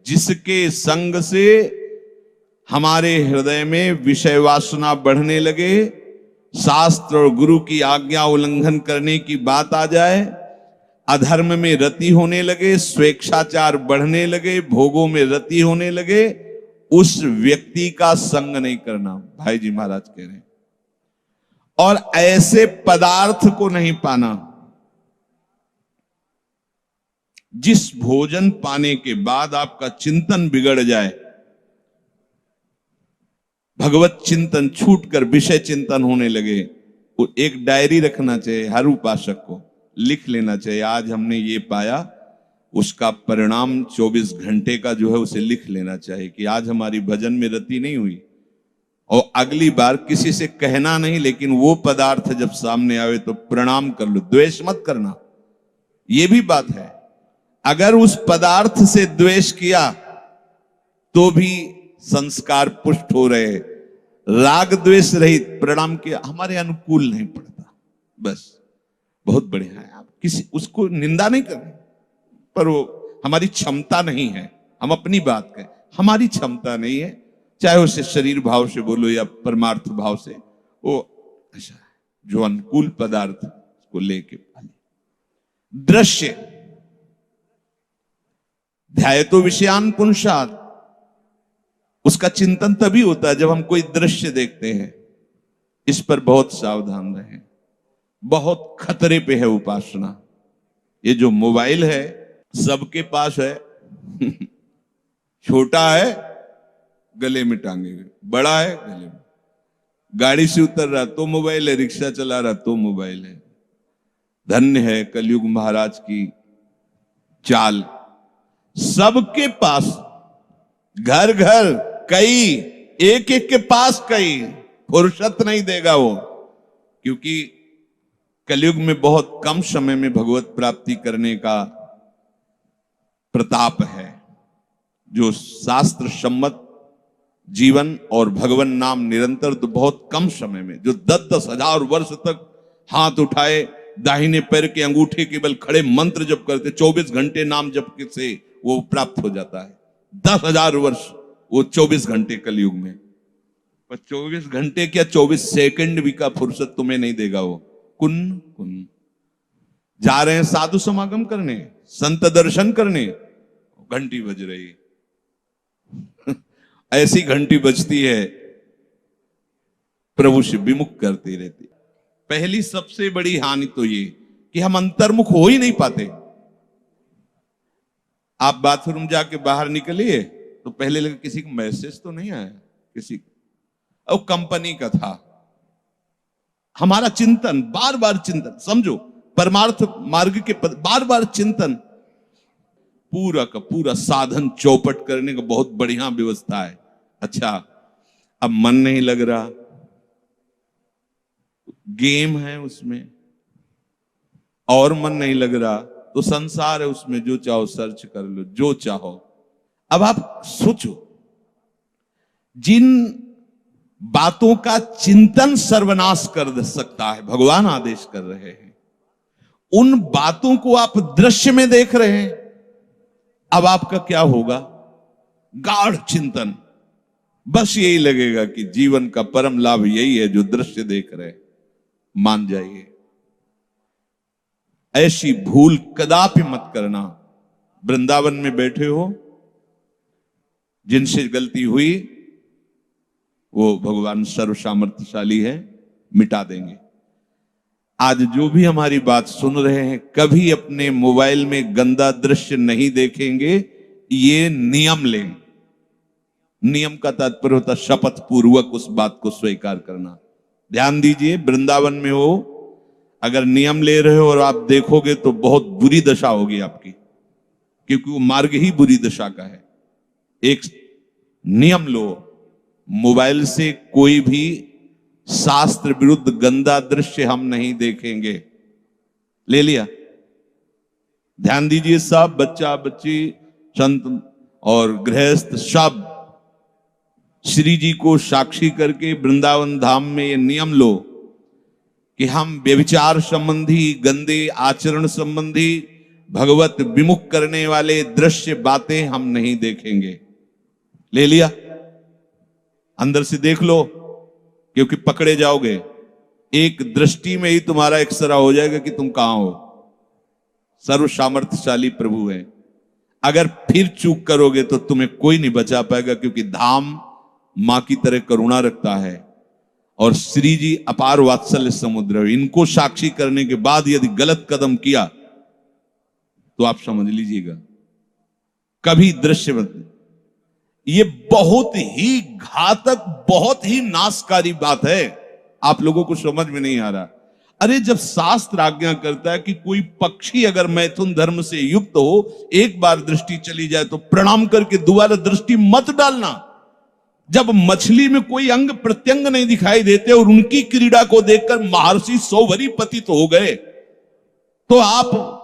जिसके संग से हमारे हृदय में विषय वासना बढ़ने लगे, शास्त्र और गुरु की आज्ञा उल्लंघन करने की बात आ जाए, अधर्म में रति होने लगे, स्वेच्छाचार बढ़ने लगे, भोगों में रति होने लगे, उस व्यक्ति का संग नहीं करना, भाई जी महाराज कह रहे हैं। और ऐसे पदार्थ को नहीं पाना जिस भोजन पाने के बाद आपका चिंतन बिगड़ जाए, भगवत चिंतन छूटकर विषय चिंतन होने लगे। वो एक डायरी रखना चाहिए, हर उपासक को लिख लेना चाहिए, आज हमने ये पाया, उसका परिणाम 24 घंटे का जो है उसे लिख लेना चाहिए कि आज हमारी भजन में रति नहीं हुई। और अगली बार किसी से कहना नहीं, लेकिन वो पदार्थ जब सामने आवे तो प्रणाम कर लो, द्वेष मत करना। ये भी बात है, अगर उस पदार्थ से द्वेष किया तो भी संस्कार पुष्ट हो रहे, राग द्वेष रहित प्रणाम किया, हमारे अनुकूल नहीं पड़ता, बस बहुत बढ़िया है। आप किसी उसको निंदा नहीं कर रहे, पर वो हमारी क्षमता नहीं है, हम अपनी बात कहें, हमारी क्षमता नहीं है, चाहे उसे शरीर भाव से बोलो या परमार्थ भाव से, वो ऐसा है जो अनुकूल पदार्थ को लेके पाले। दृश्य ध्याय तो विषयान पुंसात, उसका चिंतन तभी होता है जब हम कोई दृश्य देखते हैं। इस पर बहुत सावधान रहें, बहुत खतरे पे है उपासना। ये जो मोबाइल है सबके पास है छोटा है गले में टांगे हुए, बड़ा है गले में, गाड़ी से उतर रहा तो मोबाइल है, रिक्शा चला रहा तो मोबाइल है। धन्य है कलयुग महाराज की चाल, सबके पास, घर घर कई, एक एक के पास कई, फुर्सत नहीं देगा वो, क्योंकि कलयुग में बहुत कम समय में भगवत प्राप्ति करने का प्रताप है। जो शास्त्र सम्मत जीवन और भगवान नाम निरंतर, तो बहुत कम समय में, जो 10-10 हजार वर्ष तक हाथ उठाए दाहिने पैर के अंगूठे केवल खड़े मंत्र जप करते, 24 घंटे नाम जप से वो प्राप्त हो जाता है। 10,000 वर्ष, वो 24 घंटे कलयुग में, पर 24 घंटे क्या 24 सेकंड भी का फुर्सत तुम्हें नहीं देगा वो। कुन कुन जा रहे हैं साधु समागम करने, संत दर्शन करने, घंटी बज रही ऐसी घंटी बजती है, प्रभु से विमुख करती रहती। पहली सबसे बड़ी हानि तो ये कि हम अंतर्मुख हो ही नहीं पाते। आप बाथरूम जाके बाहर निकलिए तो पहले लगे किसी का मैसेज तो नहीं आया, किसी और कंपनी का था। हमारा चिंतन, बार बार चिंतन, समझो परमार्थ मार्ग के बार बार चिंतन, पूरा का पूरा साधन चौपट करने का बहुत बढ़िया व्यवस्था है। अच्छा, अब मन नहीं लग रहा, गेम है उसमें, और मन नहीं लग रहा तो संसार है उसमें, जो चाहो सर्च कर लो, जो चाहो। अब आप सोचो, जिन बातों का चिंतन सर्वनाश कर सकता है, भगवान आदेश कर रहे हैं, उन बातों को आप दृश्य में देख रहे हैं। अब आपका क्या होगा? गाढ़ चिंतन, बस यही लगेगा कि जीवन का परम लाभ यही है जो दृश्य देख रहे हैं। मान जाइए, ऐसी भूल कदापि मत करना। वृंदावन में बैठे हो, जिनसे गलती हुई वो भगवान सर्व सामर्थ्यशाली है, मिटा देंगे। आज जो भी हमारी बात सुन रहे हैं, कभी अपने मोबाइल में गंदा दृश्य नहीं देखेंगे, ये नियम लें। नियम का तात्पर्य होता शपथ पूर्वक उस बात को स्वीकार करना। ध्यान दीजिए, वृंदावन में हो, अगर नियम ले रहे हो और आप देखोगे तो बहुत बुरी दशा होगी आपकी, क्योंकि वो मार्ग ही बुरी दशा का है। एक नियम लो, मोबाइल से कोई भी शास्त्र विरुद्ध गंदा दृश्य हम नहीं देखेंगे। ले लिया? ध्यान दीजिए, सब बच्चा बच्ची, संत और गृहस्थ, सब श्री जी को साक्षी करके वृंदावन धाम में ये नियम लो कि हम व्यभिचार संबंधी, गंदे आचरण संबंधी, भगवत विमुख करने वाले दृश्य बातें हम नहीं देखेंगे। ले लिया, अंदर से देख लो, क्योंकि पकड़े जाओगे। एक दृष्टि में ही तुम्हारा एक्सरा हो जाएगा कि तुम कहां हो। सर्व सामर्थ्यशाली प्रभु है। अगर फिर चूक करोगे तो तुम्हें कोई नहीं बचा पाएगा, क्योंकि धाम मां की तरह करुणा रखता है और श्री जी अपार वात्सल्य समुद्र है। इनको साक्षी करने के बाद यदि गलत कदम किया तो आप समझ लीजिएगा कभी दृश्य मत। ये बहुत ही घातक, बहुत ही नाशकारी बात है। आप लोगों को समझ में नहीं आ रहा। अरे जब शास्त्र आज्ञा करता है कि कोई पक्षी अगर मैथुन धर्म से युक्त हो, एक बार दृष्टि चली जाए तो प्रणाम करके दोबारा दृष्टि मत डालना। जब मछली में कोई अंग प्रत्यंग नहीं दिखाई देते और उनकी क्रीड़ा को देखकर महर्षि सौभरी पतित हो गए, तो आप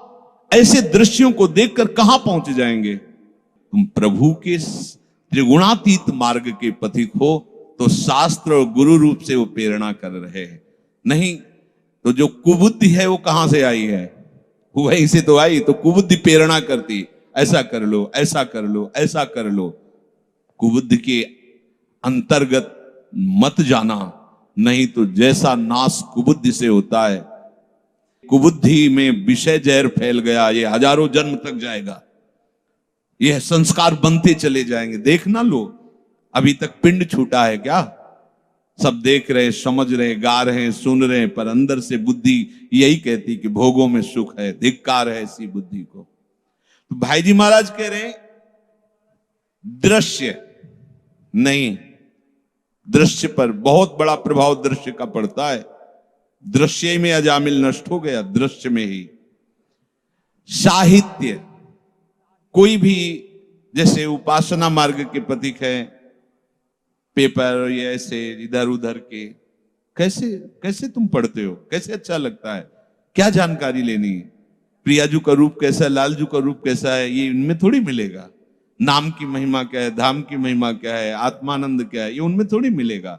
ऐसे दृश्यों को देखकर कहां पहुंच जाएंगे। तुम प्रभु के त्रिगुणातीत मार्ग के पथिक हो तो शास्त्र और गुरु रूप से वो प्रेरणा कर रहे हैं। नहीं तो जो कुबुद्धि है वो कहां से आई है, वहीं से तो आई। तो कुबुद्धि प्रेरणा करती, ऐसा कर लो, ऐसा कर लो, ऐसा कर लो। कुबुद्धि के अंतर्गत मत जाना, नहीं तो जैसा नाश कुबुद्धि से होता है, कुबुद्धि में विषय जहर फैल गया, ये हजारों जन्म तक जाएगा। ये संस्कार बनते चले जाएंगे। देखना लो, अभी तक पिंड छूटा है क्या? सब देख रहे, समझ रहे, गा रहे, सुन रहे, पर अंदर से बुद्धि यही कहती कि भोगों में सुख है। धिक्कार है ऐसी बुद्धि को। तो भाई जी महाराज कह रहे हैं दृश्य नहीं, दृश्य पर बहुत बड़ा प्रभाव दृश्य का पड़ता है। दृश्य में अजामिल नष्ट हो गया, दृश्य में ही। साहित्य, कोई भी जैसे उपासना मार्ग के प्रतीक है, पेपर ये ऐसे इधर उधर के, कैसे कैसे तुम पढ़ते हो, कैसे अच्छा लगता है, क्या जानकारी लेनी है। प्रियाजू का रूप कैसा है, लालजू का रूप कैसा है, ये इनमें थोड़ी मिलेगा। नाम की महिमा क्या है, धाम की महिमा क्या है, आत्मानंद क्या है, ये उनमें थोड़ी मिलेगा।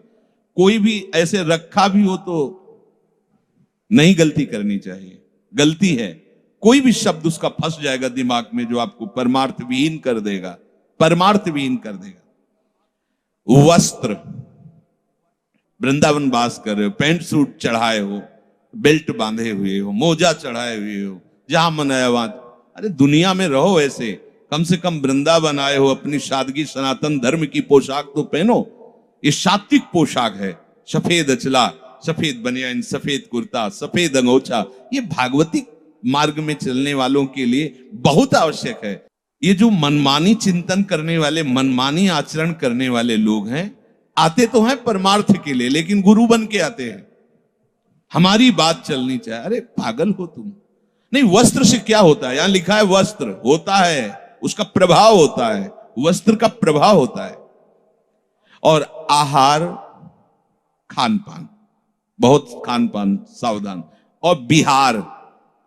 कोई भी ऐसे रखा भी हो तो नहीं गलती करनी चाहिए। गलती है, कोई भी शब्द उसका फंस जाएगा दिमाग में जो आपको परमार्थ विहीन कर देगा, परमार्थ विहीन कर देगा। वस्त्र, वृंदावन वास कर रहे हो, पैंट सूट चढ़ाए हो, बेल्ट बांधे हुए हो, मोजा चढ़ाए हुए हो, जहां मन आया वहां। अरे दुनिया में रहो ऐसे, कम से कम वृंदावन आए हो, अपनी सादगी सनातन धर्म की पोशाक तो पहनो। ये सात्विक पोशाक है। सफेद अचला, सफेद बनियान, सफेद कुर्ता, सफेद अंगोछा, ये भागवती मार्ग में चलने वालों के लिए बहुत आवश्यक है। ये जो मनमानी चिंतन करने वाले, मनमानी आचरण करने वाले लोग हैं, आते तो हैं परमार्थ के लिए, लेकिन गुरु बन के आते हैं। हमारी बात चलनी चाहिए। अरे पागल हो तुम। नहीं, वस्त्र से क्या होता है? यहां लिखा है वस्त्र होता है, उसका प्रभाव होता है, वस्त्र का प्रभाव होता है। और आहार, खान पान, बहुत खान पान सावधान। और बिहार,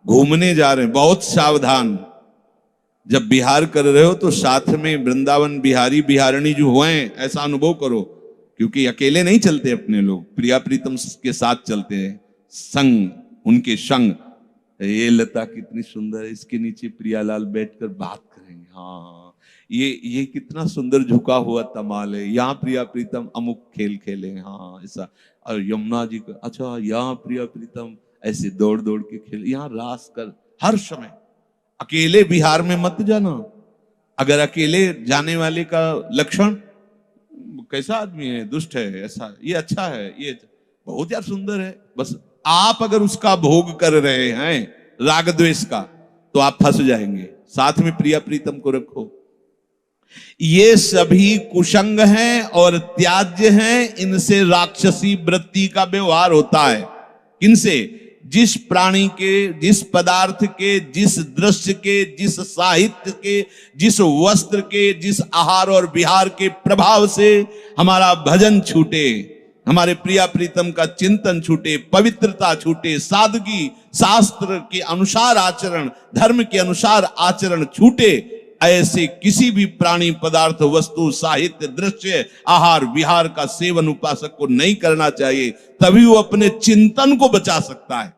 घूमने जा रहे हैं, बहुत सावधान। जब बिहार कर रहे हो तो साथ में वृंदावन बिहारी बिहारणी जो हुए हैं, ऐसा अनुभव करो, क्योंकि अकेले नहीं चलते अपने लोग, प्रिया प्रीतम के साथ चलते हैं, संग, उनके संग। ये लता कितनी सुंदर है, इसके नीचे प्रियालाल बैठकर बात करेंगे। हाँ, ये कितना सुंदर झुका हुआ तमाल है, यहाँ प्रिया प्रीतम अमुक खेल खेले। हाँ ऐसा। और यमुना जी का, अच्छा यहाँ प्रिया प्रीतम ऐसे दौड़ दौड़ के खेल, यहाँ रास कर। हर समय अकेले बिहार में मत जाना। अगर अकेले जाने वाले का लक्षण, कैसा आदमी है, दुष्ट है, ऐसा, ये अच्छा है, ये बहुत यार सुंदर है, बस आप अगर उसका भोग कर रहे हैं राग द्वेष का, तो आप फंस जाएंगे। साथ में प्रिया प्रीतम को रखो। ये सभी कुसंग हैं और त्याज्य हैं। इनसे राक्षसी वृत्ति का व्यवहार होता है। किनसे? जिस प्राणी के, जिस पदार्थ के, जिस दृश्य के, जिस साहित्य के, जिस वस्त्र के, जिस आहार और विहार के प्रभाव से हमारा भजन छूटे, हमारे प्रिया प्रीतम का चिंतन छूटे, पवित्रता छूटे, सादगी, शास्त्र के अनुसार आचरण, धर्म के अनुसार आचरण छूटे, ऐसे किसी भी प्राणी, पदार्थ, वस्तु, साहित्य, दृश्य, आहार विहार का सेवन उपासक को नहीं करना चाहिए। तभी वो अपने चिंतन को बचा सकता है।